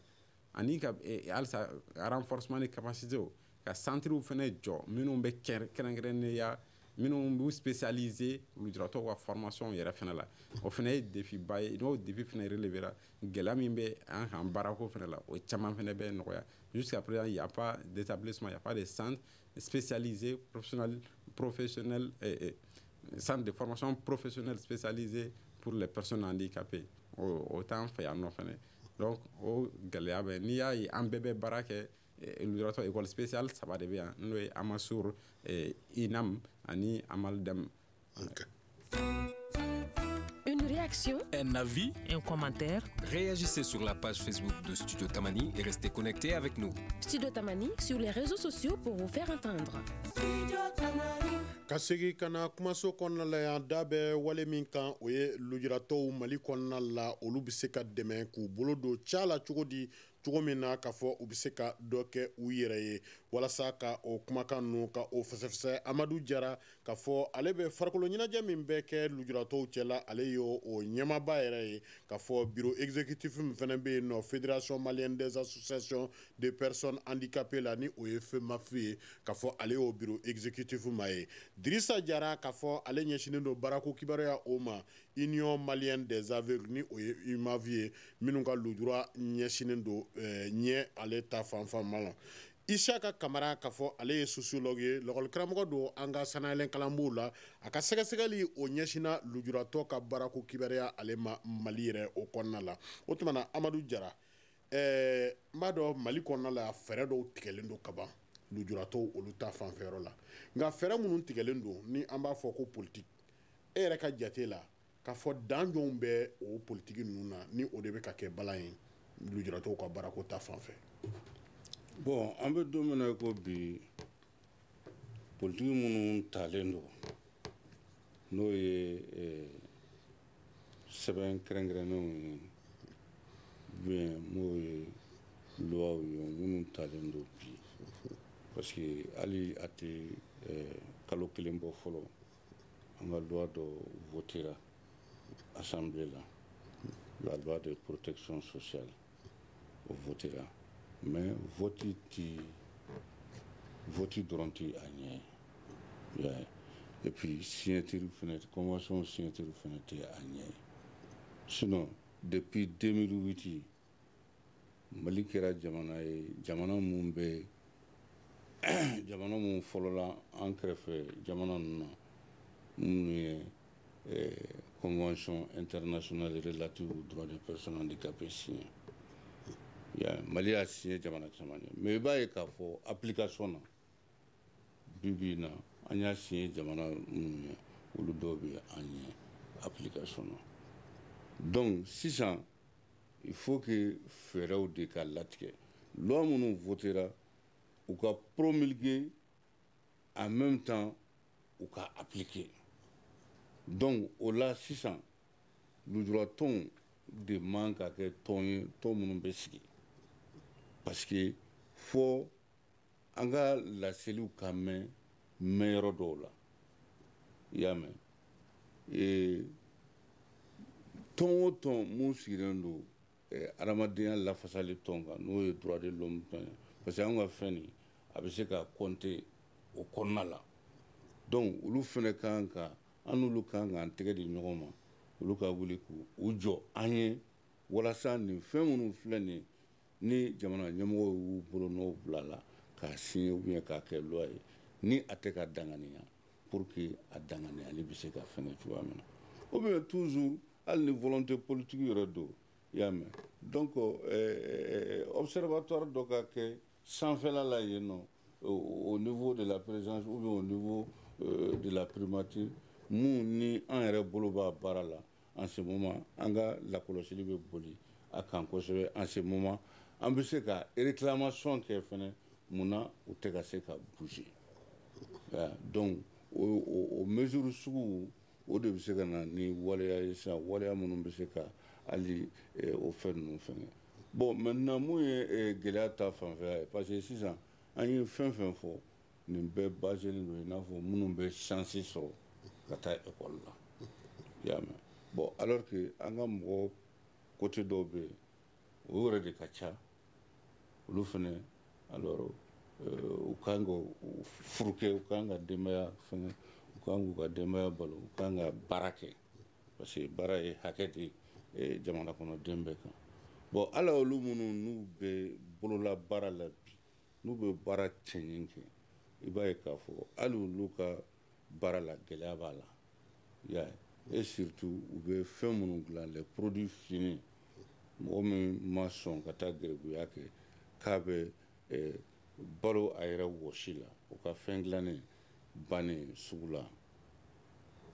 ani ka halisa renforcement ni capacité ka centrew fana jɔ minnu bɛ kɛrɛnkɛrɛnnenya minnu b'u spécialisé lujuratɔw ka formation yɛrɛ fana la o fana ye défi ba ye n'o défi fana relevera gɛlɛya min bɛ an kan baarako fana la o caman fana bɛ nɔgɔya jusqu'à présent il y a pas d'établissement il y a pas de centre spécialisé professionnel centre de formation professionnelle spécialisé pour les personnes handicapées o t'an fɛ yan nɔ fana donc o gɛlɛya bɛ n'i y'a ye an bɛɛ bɛ baara kɛ lujuratɔ école spéciale 3 de bɛ yan n'o ye Amasur INAM ani Amaldem. Une réaction, un avis, un commentaire. Réagissez sur la page Facebook de Studio Tamani et restez connectés avec nous. Studio Tamani sur les réseaux sociaux pour vous faire entendre. Ka segi kana kumaso kɔnɔna la yan da bɛ wale min kan o ye lujuratɔw mali kɔnɔna la olu bɛ se ka dɛmɛ k'u bolo don ca la cogo min na k'a fɔ u bɛ se ka dɔ kɛ u yɛrɛ ye walasa ka o kumakan ninnu ka o fɛsɛfɛsɛ Amadu Jara k'a fɔ ale bɛ farikolo ɲɛnajɛ min bɛ kɛ lujuratɔw cɛla ale ye o ɲɛmaaba yɛrɛ ye k'a fɔ bureau exécutif min fana bɛ yen nɔ Fédération Malienne des Associations de Personnes Handicapées la ni o ye FEMAF ye k'a fɔ ale y'o bureau exécutif ma ye Dirisa Jara k'a fɔ ale ɲɛsinen don baarako kibaruya o ma Union Malienne des Aveugles ni o ye UMAV ye minnu ka lujura ɲɛsinen don ɲɛ ale ta fanfan ma la Isaka Kamara k'a fɔ ale ye sociologue ye lakɔlikaramɔgɔ don an ka sanayɛlɛn kalanbouw la a ka sɛgɛsɛgɛli o ɲɛsina lujuratɔ ka baarako kibaruya ale ma Mali yɛrɛ o kɔnɔna la o tumana Amadu Jara n b'a dɔn Mali kɔnɔna la fɛɛrɛ dɔw tigɛlen don ka ban lujuratɔw olu ta fanfɛyɔrɔ la nka fɛɛrɛ minnu tigɛlen don ni an b'a fɔ ko politique e yɛrɛ ka jate la k'a fɔ dan jɔnw bɛ o politique ninnu na ni o de bɛ ka kɛ balan ye lujuratɔw ka baarako ta fanfɛ. Bon an bɛ don min na ko bi politique minnu talen don n'o ye sɛbɛn kɛrɛnkɛrɛnnenw ye bien n'o ye luwaw ye minnu talen don bi parce que hali a tɛ kalo kelen bɔ fɔlɔ an ka loi dɔ votera assemblée la loi de protection sociale o votera mais voti dɔrɔn tɛ a ɲɛ ye et puis signature fɛnɛ convention signature fɛnɛ tɛ a ɲɛ ye sinon depuis 2008 Mali kɛra jamana ye jamana mun bɛ jamana mun fɔlɔla an kɛrɛfɛ jamana ninnu na minnu ye convention internationale relative aux droits des personnes handicapées signé Mali y'a signé jamana caman ye mais i b'a ye k'a fɔ application na bi na an y'a signé jamana minnu ye olu dɔw bɛ an ye application na donc sisan il faut que fɛɛrɛw de ka latigɛ loi minnu votera u ka promulguer en même temps u ka appliquer donc o la sisan lujuratɔnw de man ka kɛ tɔn ye tɔn minnu bɛ sigi parce que fɔ an ka laseliw ka mɛn yɔrɔ dɔw la i y'a mɛn tɔn o tɔn mun sigilen don adamadenya lafasali tɔn kan n'o ye droit de l'homme tɔn ye parce que an ka fɛn nin a bɛ se ka compter o kɔnɔna la donc olu fana kan ka an n'olu kan k'an tɛgɛ di ɲɔgɔn ma olu ka wuli k'u jɔ an ye walasa nin fɛn minnu filɛ nin ni jamana ɲɛmɔgɔw y'u bolo n'o bila la k'a signer ou bien k'a kɛ loi ye ni a tɛ ka danganiya pour que a danganiyali bɛ se ka fɛngɛ cogoya min na ou bien toujours hali ni volonté politique yɛrɛ don i y'a mɛn donc observatoire dɔ ka kɛ sanfɛla la yen nɔ au niveau de la présidence ou bien au niveau de la primature mun ni an yɛrɛ bolo b'a baara la en ce moment an ka lakɔlɔsili bɛ boli a kan kosɛbɛ en ce moment an bɛ se ka réclamation kɛ fɛnɛ mun na u tɛ ka se ka bouger donc o mesure sugu o de bɛ se ka na ni waleya ye sisan waleya minnu bɛ se ka hali o fɛn ninnu fɛngɛ bon maintenant mun ye gɛlɛya ta fanfɛla ye parce que sisan an ye fɛn fɛn fɔ nin bɛɛ baselen don i n'a fɔ minnu bɛ chance sɔrɔ ka taa école la i y'a mɛn bon alors que an ka mɔgɔ côté dɔw bɛ yen o yɛrɛ de ka ca olu fɛnɛ alors u kan ka furu kɛ u kan ka denbaya fɛngɛ u kan k'u ka denbaya balo u kan ka baara kɛ parce que baara ye hakɛ de jamana kɔnɔden bɛɛ kan bon ala olu minnu n'u bɛ bolola baara la bi n'u bɛ baara cɛɲɛ kɛ i b'a ye k'a fɔ hali olu ka baara la gɛlɛya b'a la i y'a ye et surtout u bɛ fɛn minnu dilan les produits finis mɔgɔ min ma sɔn ka taa gɛrɛguya kɛ k'a bɛ balo a yɛrɛ wɔsi la o ka fɛn dilannen bannen sugu la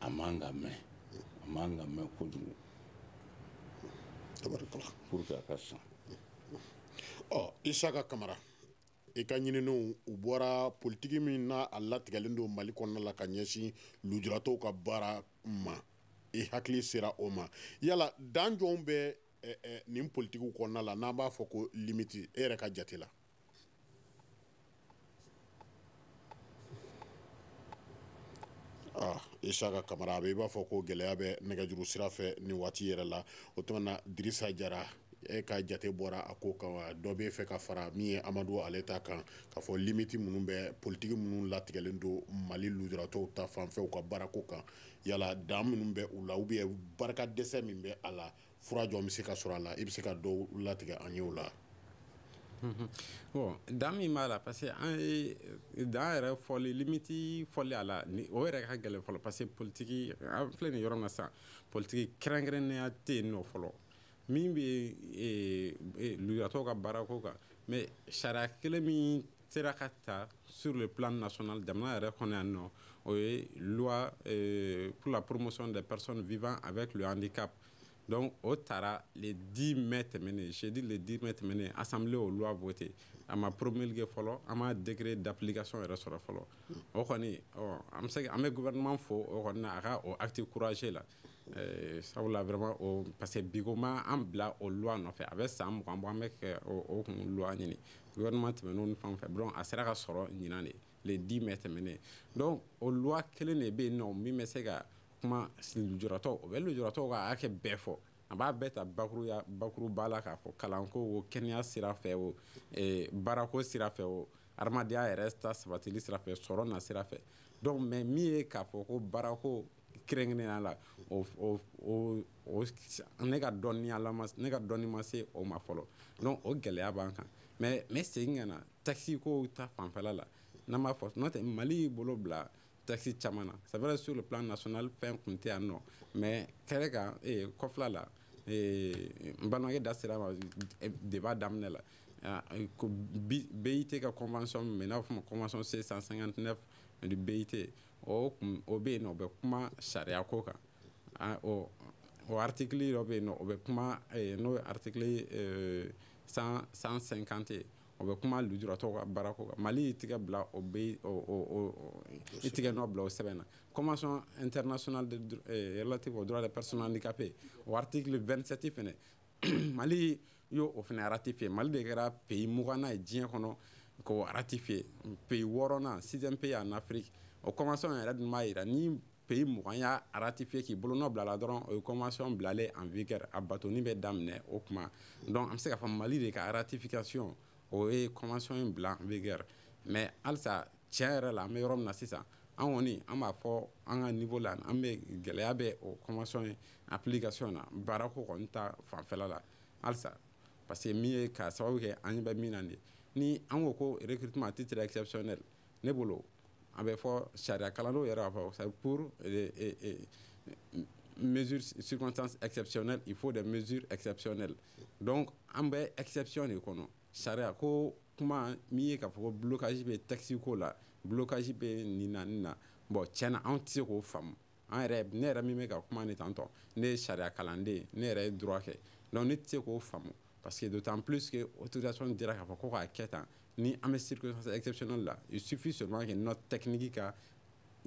a man ka mɛn kojugu pour que a ka san Isaka Kamara i ka ɲininiw u bɔra politiki min n'a a latigɛlen don Mali kɔnɔna la ka ɲɛsin lujuratɔw ka baara ma i hakili sera o ma yala dan jɔnw bɛ nin politikiw kɔnɔna la n'an b'a fɔ ko limite e yɛrɛ ka jate la Isaka Kamara a bɛ i b'a fɔ ko gɛlɛya bɛ nɛgɛjuru sira fɛ nin waati yɛrɛ la o tuma Dirisa Jara e ka jate bɔra a ko kan dɔ bɛ fɛ ka fara min ye Amadu ale ta kan ka fɔ limite minnu bɛ politiki minnu latigɛlen don Mali lujuratɔw ta fanfɛ u ka baarako kan yala dan minnu bɛ u la ou bien barika dɛsɛ min bɛ a la fura jɔn bɛ se ka sɔrɔ a la i bɛ se ka dɔw latigɛ an ye o la bon dan min b'a la parce que an ye dan yɛrɛ fɔli limite fɔli a la o yɛrɛ ka gɛlɛn fɔlɔ parce que politiki an filɛ nin yɔrɔ min na sisan politiki kɛrɛnkɛrɛnnenya tɛ yen nɔ fɔlɔ min bɛ lujuratɔw ka baarako kan mais sariya kelen min sera ka ta sur le plan national jamana yɛrɛ kɔnɔ yan nɔ o ye loi pour la promotion des personnes vivant avec le handicap donc o taara le 10 mai tɛmɛnen jeudi le 10 mai tɛmɛnen assemblée o loi voté a ma promulgué fɔlɔ an ma décret d'application yɛrɛ sɔrɔ fɔlɔ o kɔni an bɛ gouvernement fo o kɔni na a ka o acte courageux la sabula vraiment o parce que bigo ma an bila o loi nɔfɛ a bɛ san 20 bɔ an bɛ kɛ o kun loi ɲini gouvernement tɛmɛn'o ni fɛn fɛ donc a sera ka sɔrɔ ɲinan de le 10 mai tɛmɛnen donc o loi kelen de bɛ yen nɔ min bɛ se ka kuma lujuratɔw o bɛ lujuratɔw ka hakɛ bɛɛ fɔ a b'a bɛɛ ta bakuruba la k'a fɔ kalanko o kɛnɛya sira fɛ o baarako sira fɛ o adamadenya yɛrɛ ta sabatili sira fɛ sɔrɔ na sira fɛ donc mais min ye k'a fɔ ko baarako kɛrɛnkɛrɛnnenya la ne ka dɔnni ma se o ma fɔlɔ donc o gɛlɛya b'an kan mais segin ka na taxi ko ta fanfɛla la n'an b'a fɔ n'o tɛ Mali bolo bila taxi caman na c'est vrai sur le plan national fɛn kun tɛ yan nɔ mais kɛrɛ kan kɔfɛla la n balimakɛ da sera ma débat daminɛ la ko BIT ka convention min n'a fɔ convention C159 du BIT o bɛ yen nɔ o bɛ kuma sariya ko kan o article dɔ bɛ yen nɔ o bɛ kuma n'o ye article 150 o bɛ kuma lujuratɔw ka baara ko kan Mali y'i tigɛ bila o bɛ i tigɛ nɔ bila o sɛbɛn na convention internationale relative aux droits des personnes handicapées o article 27 fɛnɛ Mali y'o fɛnɛ ratifié Mali de kɛra pays 20nan ye diɲɛ kɔnɔ k'o ratifié pays 6nan 6e pays en Afrique o convention yɛrɛ dun b'a yira ni pays 20 y'a ratifié k'i bolonɔ bila la dɔrɔn o ye convention bilalen en vigueur a batoni bɛ daminɛ o kuma donc an bɛ se k'a fɔ Mali de ka ratification o ye convention in bila en vigueur mais halisa tiɲɛ yɛrɛ la an bɛ yɔrɔ min na sisan an kɔni an b'a fɔ an ka niveau la an bɛ gɛlɛya bɛ o convention in application na baara ko kɔni ta fanfɛla la halisa parce que min ye ka sababu kɛ an bɛ min na de ni an ko ko recrutement à titre exceptionnel ne bolo a bɛ fɔ sariya kalandenw yɛrɛ b'a fɔ c'est pour mesures circonstances exceptionnelles il faut des mesures exceptionnelles donc an bɛ exception de kɔnɔ sariya ko kuma min ye k'a fɔ ko blocage bɛ texte ko la blocage bɛ nin na bon tiɲɛna anw tɛ se k'o faamu an yɛrɛ ne yɛrɛ min bɛ ka kuma ni tantɔ ne ye sariya kalanden ne yɛrɛ ye droit kɛ donc ne tɛ se k'o faamu parce que d'autant plus que autorisation dira k'a fɔ ko k'a kɛ tan ni an bɛ circonstance exceptionnelle la il suffit seulement que notre technique ka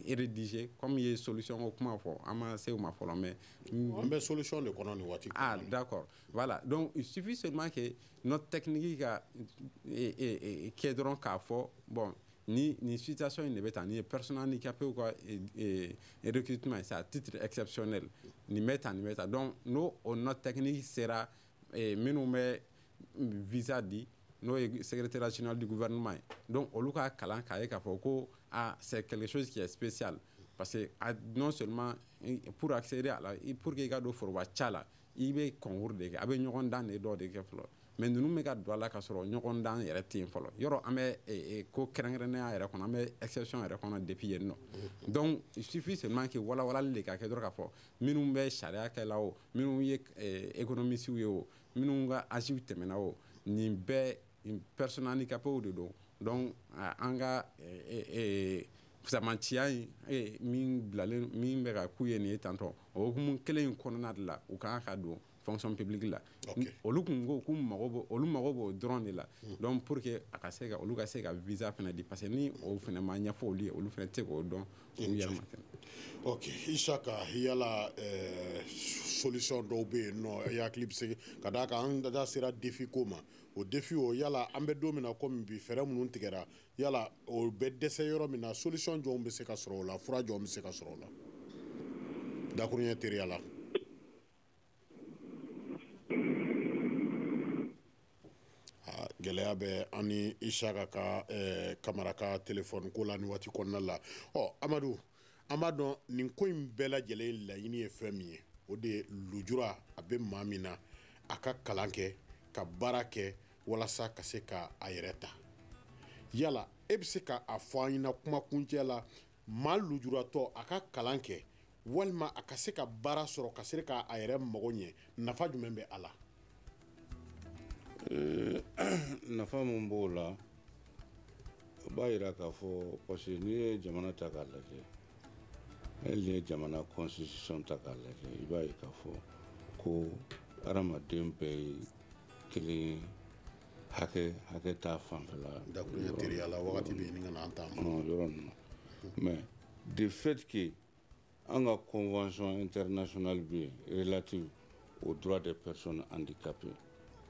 rédiger comme il y a solution au kuma fɔ an ma se o ma fɔlɔ mais an bɛ solution de kɔnɔ nin waati d'accord voilà donc il suffit seulement que notre technique ka kɛ dɔrɔn k'a fɔ bon ni situation in de bɛ tan ni personne handicapée ou quoi recrutement c'est à titre exceptionnel ni bɛ tan donc notre technique sera minnu bɛ visa di n'o ye secrétaire général du gouvernement ye donc olu ka kalan k'a ye k'a fɔ ko c'est quelque chose qui est spécial parce que non seulement pour accéder à la pour que i ka don forobaca la i bɛ concours de kɛ a bɛ ɲɔgɔn dan de dɔ de kɛ fɔlɔ mais ninnu bɛ ka don a la k'a sɔrɔ ɲɔgɔn dan yɛrɛ tɛ yen fɔlɔ yɔrɔ an bɛ ko kɛrɛnkɛrɛnnenya yɛrɛ kɔnɔ an bɛ exception yɛrɛ kɔnɔ depuis yen nɔ donc il suffit seulement que walawalali de ka kɛ dɔrɔn k'a fɔ minnu bɛ sariya kɛla o minnu ye économistes ye o minnu ka âge tɛmɛna o nin bɛɛ personnes handicapées de don donc an ka fisamaciya in min bɛ ka k'u ye nin ye tantɔ o hukumu kelen in kɔnɔna de la u kan ka don fonction publique la olu kun ko k'u olu mago b'o dɔrɔn de la donc pour que a ka se ka olu ka se ka visa fana di parce que ni o fana ma ɲɛfɔ olu ye olu fana tɛ k'o dɔn olu yɛrɛ ma kɛnɛ. Ok, Isaka yala solution dɔw bɛ yen nɔ i hakili bɛ se ka d'a kan an da sera défi ko ma o défi o yala an bɛ don min na komi bi fɛɛrɛ minnu tigɛra yala o bɛ dɛsɛ yɔrɔ min na solution jɔnw bɛ se ka sɔrɔ o la fura jɔnw bɛ se ka sɔrɔ o la dakuruɲɛ teriya la. gɛlɛya bɛ an ni Isaka ka kamara ka téléphone ko la ni waati kɔnɔna la Amadu an b'a dɔn nin ko in bɛɛ lajɛlen laɲini ye fɛn min ye o de ye lujura a bɛ maa min na a ka kalan kɛ ka baara kɛ walasa ka se ka a yɛrɛ ta yala e bɛ se ka a fɔ an ɲɛna kuma kuncɛ la maa lujuratɔ a ka kalan kɛ walima a ka se ka baara sɔrɔ ka se ka a yɛrɛ mago ɲɛ nafa jumɛn bɛ a la. nafa mun b'o la o b'a yira k'a fɔ parce que n'i ye jamana ta k'a lajɛ hali n'i ye jamana constitution ta k'a lajɛ i b'a ye k'a fɔ ko adamaden bɛɛ ye kelen hakɛ t'a fanfɛla dakuruɲɛ teriya la wagati bɛ yen ni ka na an ta ma yɔrɔ ninnu mais de fait que an ka convention internationale bɛ yen relative aux droits des personnes handicapées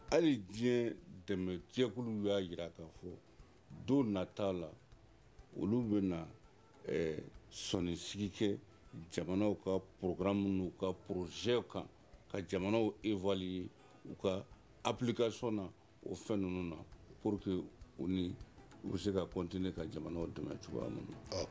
hali diɲɛ dɛmɛ jɛkulu y'a jira k'a fɔ don nata la olu bɛ na sɔnisigi kɛ jamanaw ka programme n'u ka projet kan ka jamanaw évaluer u ka application na o fɛn ninnu na pour que u bɛ se ka continuer ka jamanaw dɛmɛ cogoya min na.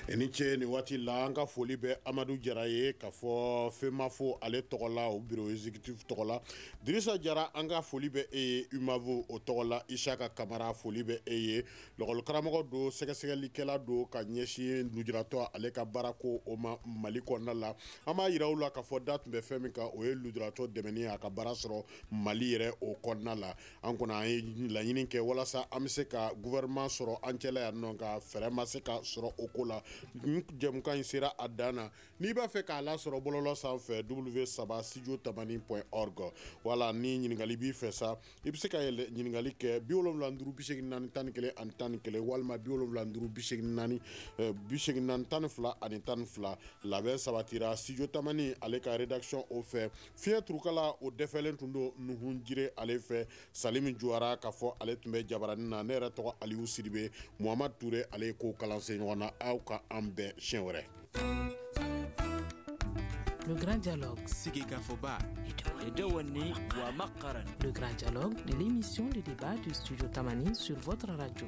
Eni cɛ ni waati la an ka foli bɛ Amadu Jara ye ka fɔ Femafo ale tɔgɔ la o bureau exécutif tɔgɔ la. Dirisa Jara an ka foli bɛ e ye UMAVO o tɔgɔ la. Isaka Kamara foli bɛ e ye. Lɔgɔli karamɔgɔ do sɛgɛsɛgɛlikɛla do ka ɲɛsin lujuratɔ ale ka baara ko o ma Mali kɔnɔna la. An b'a yira u la ka fɔ da tun bɛ fɛn min kan o ye lujuratɔ dɛmɛni a ka baara sɔrɔ Mali yɛrɛ o kɔnɔna la. An kɔni an ye laɲini kɛ walasa an bɛ se ka gouvernement sɔrɔ an cɛla yan nɔ ka fɛɛrɛ ma se ka sɔrɔ o ko la. Jɛmukan in sera a dan na. N'i b'a fɛ k'a lasɔrɔ bɔlɔlɔ sanfɛ w3studiotamani.org wala ni ɲininkali b'i fɛ sa i bɛ se ka ɲininkali kɛ 75 84 ani 11 walima 75 84 82 ani 12 labɛn sabatira studio tamani ale ka rédaction o fɛ fiɲɛ turukala o dɛfɛlen tun don Nuhun Jire ale fɛ Salimi Juwara ka fɔ ale tun bɛ jabaranin na ne yɛrɛ tɔgɔ Aliyu Sidibe Muhamad Ture ale ko kalansen ɲɔgɔn na aw ka an bɛn siɲɛ wɛrɛ. Le grand dialogue. Le grand dialogue de l'émission de débat du studio Tamani sur votre radio.